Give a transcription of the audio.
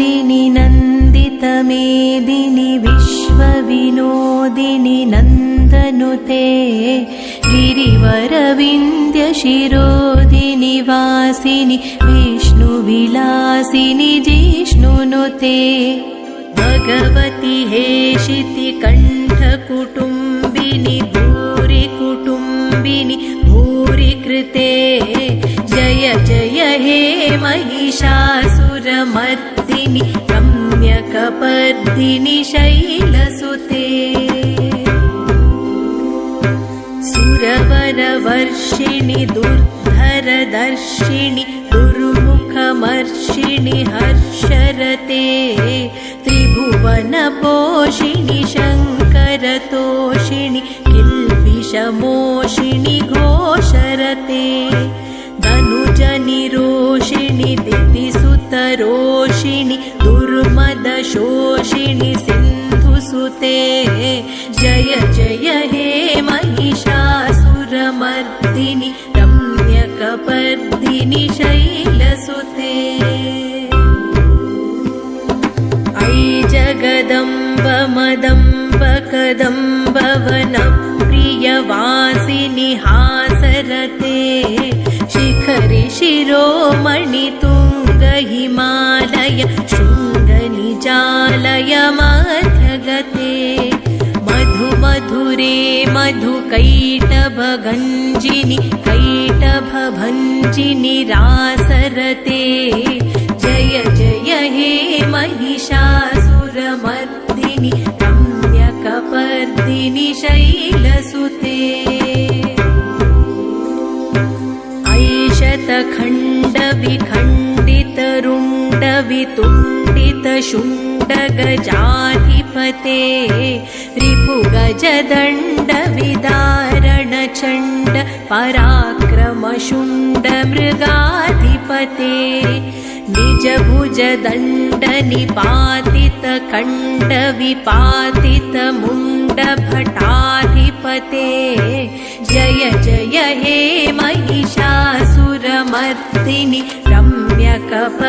नन्दिनि नन्दितमेदिनि विश्वविनोदिनि नन्दनुते गिरिवरविन्द्यशिरोदिनि वासिनि विष्णुविलासिनि जिष्णुनुते भगवति हेशिति कण्ठकुटुम्बिनि भूरि कुटुम्बिनि भूरि कृते जय जय हे महिषासुरमर्दिनि रम्यकपर्दिनि शैलसुते सुरवरवर्षिणि दुर्धरदर्शिनि दुर्मुखमर्षिणि हर्षरते त्रिभुवनपोषिणि शङ्करतोषिणि किल्बिषमोषिणि घोषरते धनुजनिरोषिणि दितिसुतरोषिणि दुर्मदशोषिणि सिन्धुसुते जय जय हे महिषासुरमर्दिनि रम्यकपर्दिनि शैलसुते ऐ जगदम्ब मदम्ब कदम्ब वनप्रियवासिनि हासरते शिखरि शिरोमणि तुङ्ग हिमालय शृङ्गनिजालय मध्यगते मधु मधुरे मधुकैटभगञ्जिनि कैटभभञ्जिनि रासरते जय जय हे महिषासुरमर्दिनि रम्यकपर्दिनि शैलसुते ऐशतखण्डविखण्डितरुण्डवितुण्डितशुण्डगजाधिपते रिपुगजदण्डविदारणचण्ड पराक्रमशुण्डमृगाधिपते निजभुजदण्डनिपातितखण्डविपातितमुण्डभटाधिपते जय जय हे महिषासुरमर्दिनि रम्यकपर्दिनि